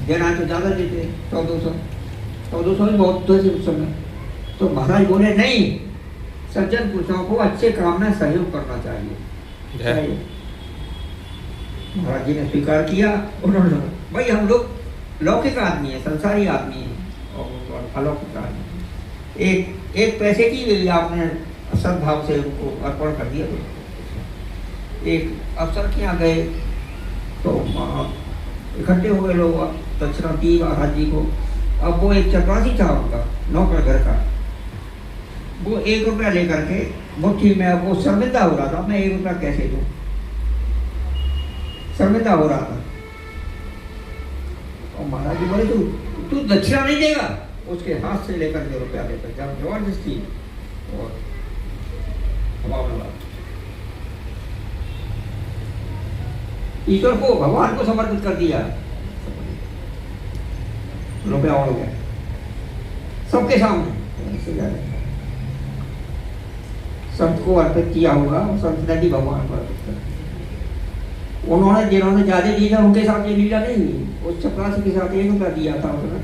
देना तो ज़्यादा देते 100-200 भी बहुत थे उस समय। तो महाराज बोले नहीं, सज्जन पुरुषों को अच्छे काम में सहयोग करना चाहिए। महाराज जी ने स्वीकार किया। उन्होंने भाई हम लोग लौकिक आदमी है, संसारी आदमी है और अलौकिक आदमी, एक पैसे की भी आपने सद्भाव से उनको अर्पण कर दिया। एक अफसर के यहाँ गए तो इकट्ठे हो गए लोग, दक्षिणा दी महाराज जी को। अब वो एक चपरासी था उनका, नौकर घर का, वो 1 रुपया लेकर के मुट्ठी में, वो शर्मिंदा हो रहा था, मैं 1 रुपया कैसे दूँ, शर्मिंदा हो रहा था। और महाराज जी बोले तू दक्षिणा नहीं देगा, उसके हाथ से लेकर के रुपया लेकर जब जबरदस्ती और ईश्वर को, भगवान को समर्पित कर दिया, रुपया हो गया सबके सामने। संत को अर्पित किया होगा, संत ने भी भगवान को अर्पित कर दिया। उन्होंने जिन्होंने ज्यादा दिया उनके साथ ये लीला नहीं हुई। उस चपरासी के साथ 1 रुपया दिया था उसने,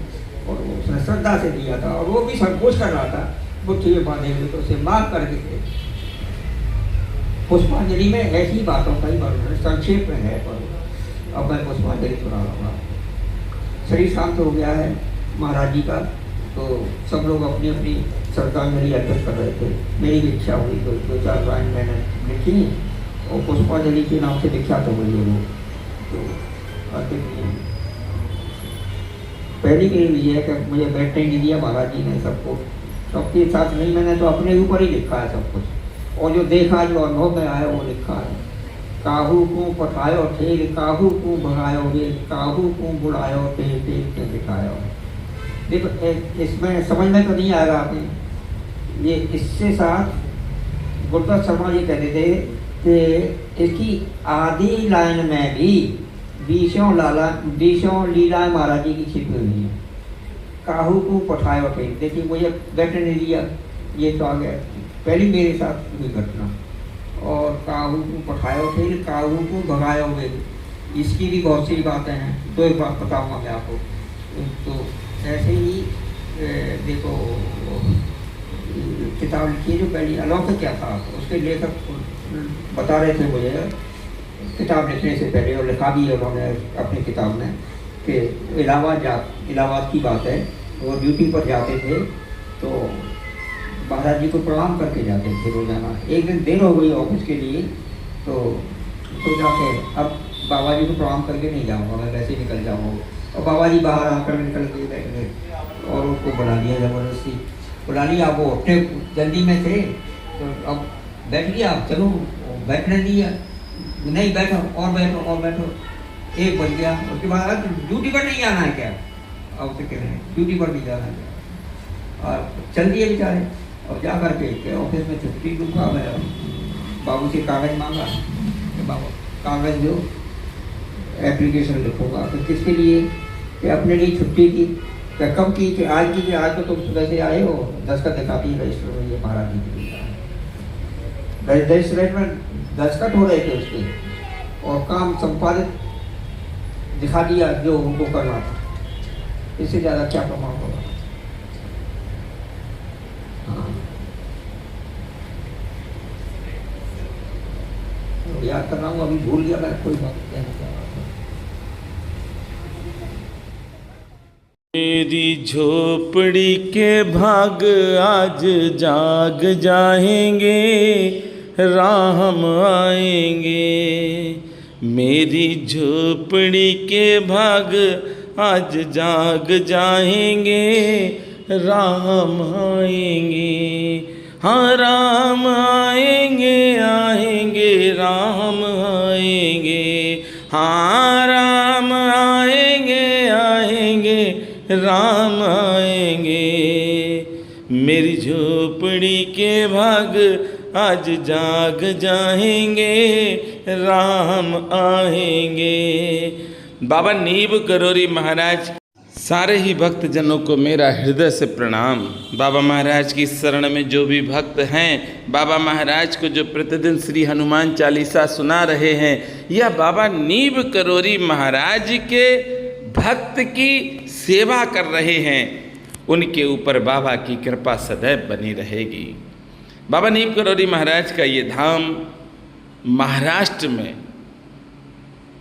और उसने श्रद्धा से दिया था, और वो भी संकोच कर रहा था, मुट्ठी में बांधे हुए, तो उसे माफ करके। पुष्पांजलि में ऐसी बातों का ही वर्णन संक्षेप में है, पर अब मैं पुष्पांजलि सुना रहा हूँ। शरीर शांत हो गया है महाराज जी का, तो सब लोग अपनी अपनी श्रद्धांजलि अर्पित कर रहे थे। मेरी भी इच्छा हुई तो 2-4 लाइन मैंने लिखी, और पुष्पांजलि के नाम से विख्यात हो गई वो लोग। तो अर्पित पहली के लिए है कि मुझे बैठने नहीं दिया महाराज जी ने, सबको सबके साथ नहीं, मैंने तो अपने ऊपर ही लिखा है सब कुछ, और जो देखा, जो अनुभव में आया वो लिखा है। काहू को पठायो ठेल, काहू को भगायो वे, काहू को बुलायो टेल टेल के दिखायो। देखो इसमें समझ में तो नहीं आएगा आपने, ये इससे साथ गुरुदास शर्मा जी कहते थे कि इसकी आधी लाइन में भी 20 लीलाएं महाराज जी की छिपी हुई है। काहू को पठायो ठेल, देखिए मुझे बैठने नहीं दिया, ये तो आ गया पहली मेरे साथ हुई घटना। और काहू को पठायो ठेल, काहू को भगायो वे, इसकी भी बहुत सी बातें हैं, तो एक बात बताऊंगा मैं आपको। तो ऐसे ही देखो किताब लिखी है जो पहली अलौकिक क्या था, उसके लेखक बता रहे थे मुझे किताब लिखने से पहले, और लिखा भी है उन्होंने अपनी किताब में, कि इलाहाबाद की बात है, वो ड्यूटी पर जाते थे तो महाराज जी को प्रणाम करके जाते थे रोजाना। एक दिन देर हो गई ऑफिस के लिए, तो सोचा कि अब बाबा जी को प्रणाम करके नहीं जाऊँगा, मैं वैसे निकल जाऊँगा। और बाबा जी बाहर आकर निकल के बैठ गए और उनको बुला लिया, ज़बरदस्ती बुला लिया। वो उठे जल्दी में थे, तो अब बैठ गया, चलो बैठने दिया, नहीं बैठो और बैठो और बैठो। 1 बज गया, उसके बाद ड्यूटी पर नहीं आना है क्या, अब तो कह रहे हैं ड्यूटी पर नहीं जाना है, और चल दिए बेचारे। और जा करके ऑफिस में छुट्टी रुका, मैं बाबू से कागज़ मांगा, बाबू कागज़ जो एप्लीकेशन लिखूँगा, तो किसके लिए, कि अपने लिए छुट्टी की, क्या कब की, कि आज की, कि आज तो तुम सुबह से आए हो, दस्तखत दिखाती है रजिस्टर में, ये महाराज जी के लिए रजिस्टर में दस्तखत हो रहे थे उसके, और काम संपादित दिखा दिया जो उनको करना था। इससे ज़्यादा क्या प्रमाण होगा। याद कर रहा हूँ, अभी भूल गया मैं, कोई बात कहना चाह रहा था। मेरी झोपड़ी के भाग आज जाग जाएंगे, राम आएंगे। मेरी झोपड़ी के भाग आज जाग जाएंगे, राम आएंगे। हाँ राम आएंगे आएंगे, राम आएंगे। हाँ राम आएंगे आएंगे, राम आएंगे। मेरी झोपड़ी के भाग आज जाग जाएंगे, राम आएंगे। बाबा नीब करोरी महाराज, सारे ही भक्त जनों को मेरा हृदय से प्रणाम। बाबा महाराज की शरण में जो भी भक्त हैं, बाबा महाराज को जो प्रतिदिन श्री हनुमान चालीसा सुना रहे हैं, यह बाबा नीब करोरी महाराज के भक्त की सेवा कर रहे हैं उनके ऊपर बाबा की कृपा सदैव बनी रहेगी। बाबा नीम करोली महाराज का ये धाम महाराष्ट्र में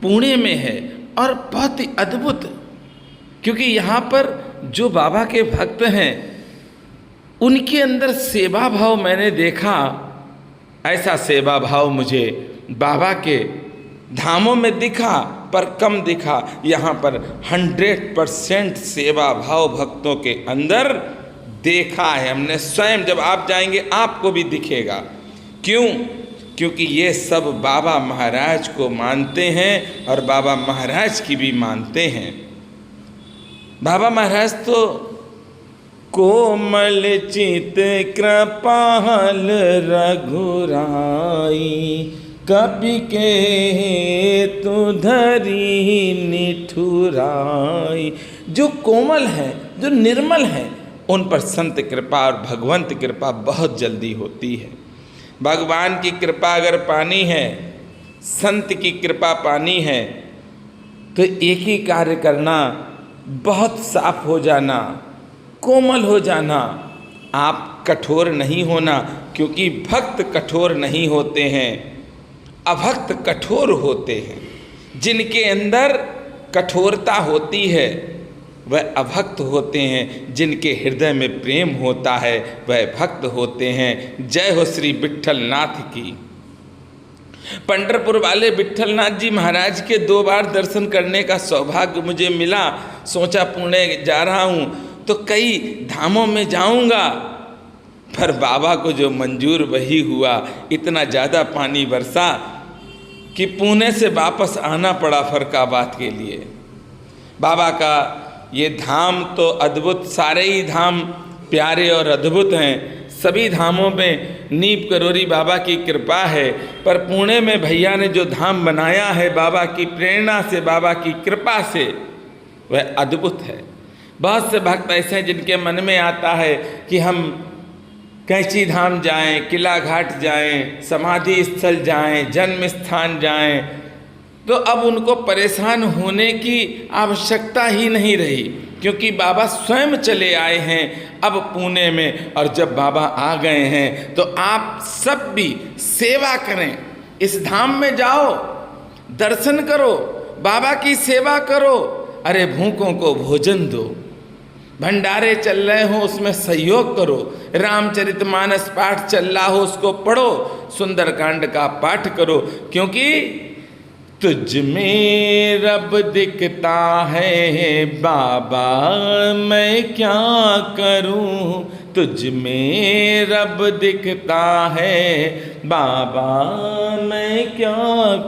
पुणे में है और बहुत ही अद्भुत, क्योंकि यहाँ पर जो बाबा के भक्त हैं उनके अंदर सेवा भाव मैंने देखा। ऐसा सेवा भाव मुझे बाबा के धामों में दिखा पर कम दिखा। यहाँ पर 100% सेवा भाव भक्तों के अंदर देखा है हमने स्वयं। जब आप जाएंगे आपको भी दिखेगा। क्यों? क्योंकि ये सब बाबा महाराज को मानते हैं और बाबा महाराज की भी मानते हैं। बाबा महाराज तो कोमल चित कृपाल रघुराई, कपि के तु धरी निठुराई। जो कोमल हैं, जो निर्मल हैं, उन पर संत कृपा और भगवंत कृपा बहुत जल्दी होती है। भगवान की कृपा अगर पानी है, संत की कृपा पानी है, तो एक ही कार्य करना, बहुत साफ हो जाना, कोमल हो जाना। आप कठोर नहीं होना, क्योंकि भक्त कठोर नहीं होते हैं, अभक्त कठोर होते हैं। जिनके अंदर कठोरता होती है वह अभक्त होते हैं, जिनके हृदय में प्रेम होता है वह भक्त होते हैं। जय हो श्री विट्ठलनाथ की। पंढरपुर वाले विट्ठलनाथ जी महाराज के 2 बार दर्शन करने का सौभाग्य मुझे मिला। सोचा पुणे जा रहा हूँ तो कई धामों में जाऊँगा, पर बाबा को जो मंजूर वही हुआ। इतना ज़्यादा पानी बरसा कि पुणे से वापस आना पड़ा फरक्काबाद के लिए। बाबा का ये धाम तो अद्भुत, सारे ही धाम प्यारे और अद्भुत हैं। सभी धामों में नीम करोली बाबा की कृपा है, पर पुणे में भैया ने जो धाम बनाया है बाबा की प्रेरणा से, बाबा की कृपा से, वह अद्भुत है। बहुत से भक्त ऐसे हैं जिनके मन में आता है कि हम कैंची धाम जाएं, किला घाट जाएं, समाधि स्थल जाएं, जन्म स्थान जाएं, तो अब उनको परेशान होने की आवश्यकता ही नहीं रही, क्योंकि बाबा स्वयं चले आए हैं अब पुणे में। और जब बाबा आ गए हैं तो आप सब भी सेवा करें, इस धाम में जाओ, दर्शन करो, बाबा की सेवा करो। अरे भूखों को भोजन दो, भंडारे चल रहे हो उसमें सहयोग करो, रामचरितमानस पाठ चल रहा हो उसको पढ़ो, सुंदरकांड का पाठ करो, क्योंकि तुझ में रब दिखता है बाबा मैं क्या करूं, तुझ में रब दिखता है बाबा मैं क्या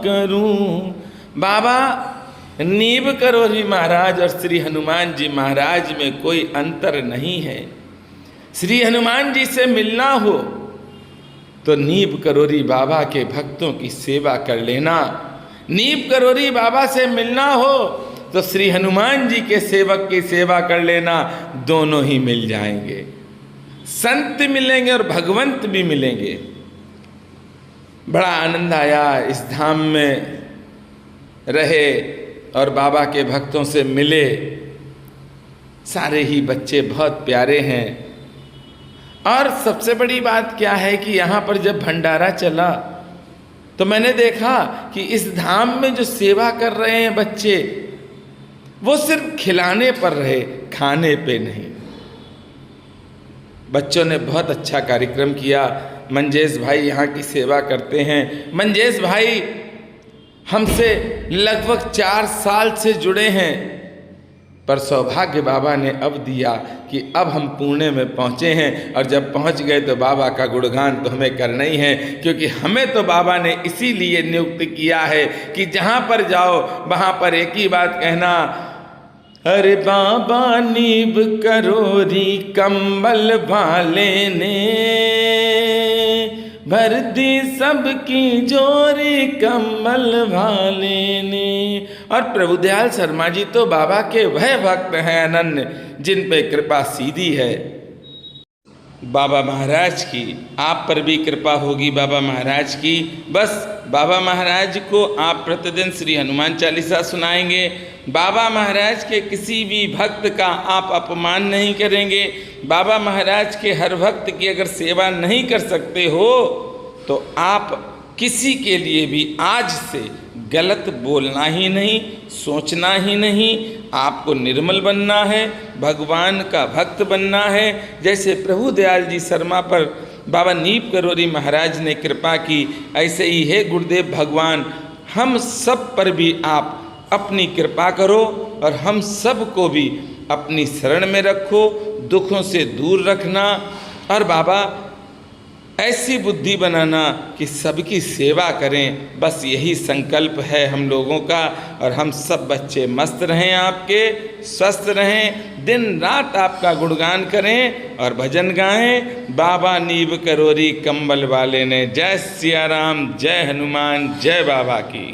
करूं। बाबा नीम करोली महाराज और श्री हनुमान जी महाराज में कोई अंतर नहीं है। श्री हनुमान जी से मिलना हो तो नीम करोली बाबा के भक्तों की सेवा कर लेना, नीम करोली बाबा से मिलना हो तो श्री हनुमान जी के सेवक की सेवा कर लेना, दोनों ही मिल जाएंगे। संत मिलेंगे और भगवंत भी मिलेंगे। बड़ा आनंद आया, इस धाम में रहे और बाबा के भक्तों से मिले। सारे ही बच्चे बहुत प्यारे हैं। और सबसे बड़ी बात क्या है कि यहाँ पर जब भंडारा चला तो मैंने देखा कि इस धाम में जो सेवा कर रहे हैं बच्चे, वो सिर्फ खिलाने पर रहे, खाने पे नहीं। बच्चों ने बहुत अच्छा कार्यक्रम किया। मंजेश भाई यहाँ की सेवा करते हैं। मंजेश भाई हमसे लगभग 4 साल से जुड़े हैं, पर सौभाग्य बाबा ने अब दिया कि अब हम पुणे में पहुँचे हैं, और जब पहुँच गए तो बाबा का गुणगान तो हमें करना ही है, क्योंकि हमें तो बाबा ने इसीलिए नियुक्त किया है कि जहाँ पर जाओ वहाँ पर एक ही बात कहना, अरे बाबा नीम करोली कंबल वाले ने भर दी सबकी जोरी कम्बल वाले ने। और प्रभुदयाल शर्मा जी तो बाबा के वह भक्त हैं अनन्य, जिन पे कृपा सीधी है। बाबा महाराज की, आप पर भी कृपा होगी बाबा महाराज की। बस बाबा महाराज को आप प्रतिदिन श्री हनुमान चालीसा सुनाएंगे, बाबा महाराज के किसी भी भक्त का आप अपमान नहीं करेंगे, बाबा महाराज के हर भक्त की अगर सेवा नहीं कर सकते हो तो आप किसी के लिए भी आज से गलत बोलना ही नहीं, सोचना ही नहीं। आपको निर्मल बनना है, भगवान का भक्त बनना है। जैसे प्रभु दयाल जी शर्मा पर बाबा नीप करोरी महाराज ने कृपा की, ऐसे ही है गुरुदेव भगवान हम सब पर भी आप अपनी कृपा करो और हम सब को भी अपनी शरण में रखो, दुखों से दूर रखना और बाबा ऐसी बुद्धि बनाना कि सबकी सेवा करें। बस यही संकल्प है हम लोगों का। और हम सब बच्चे मस्त रहें, आपके स्वस्थ रहें, दिन रात आपका गुणगान करें और भजन गाएं। बाबा नीब करोरी कंबल वाले ने। जय सिया राम, जय हनुमान, जय बाबा की।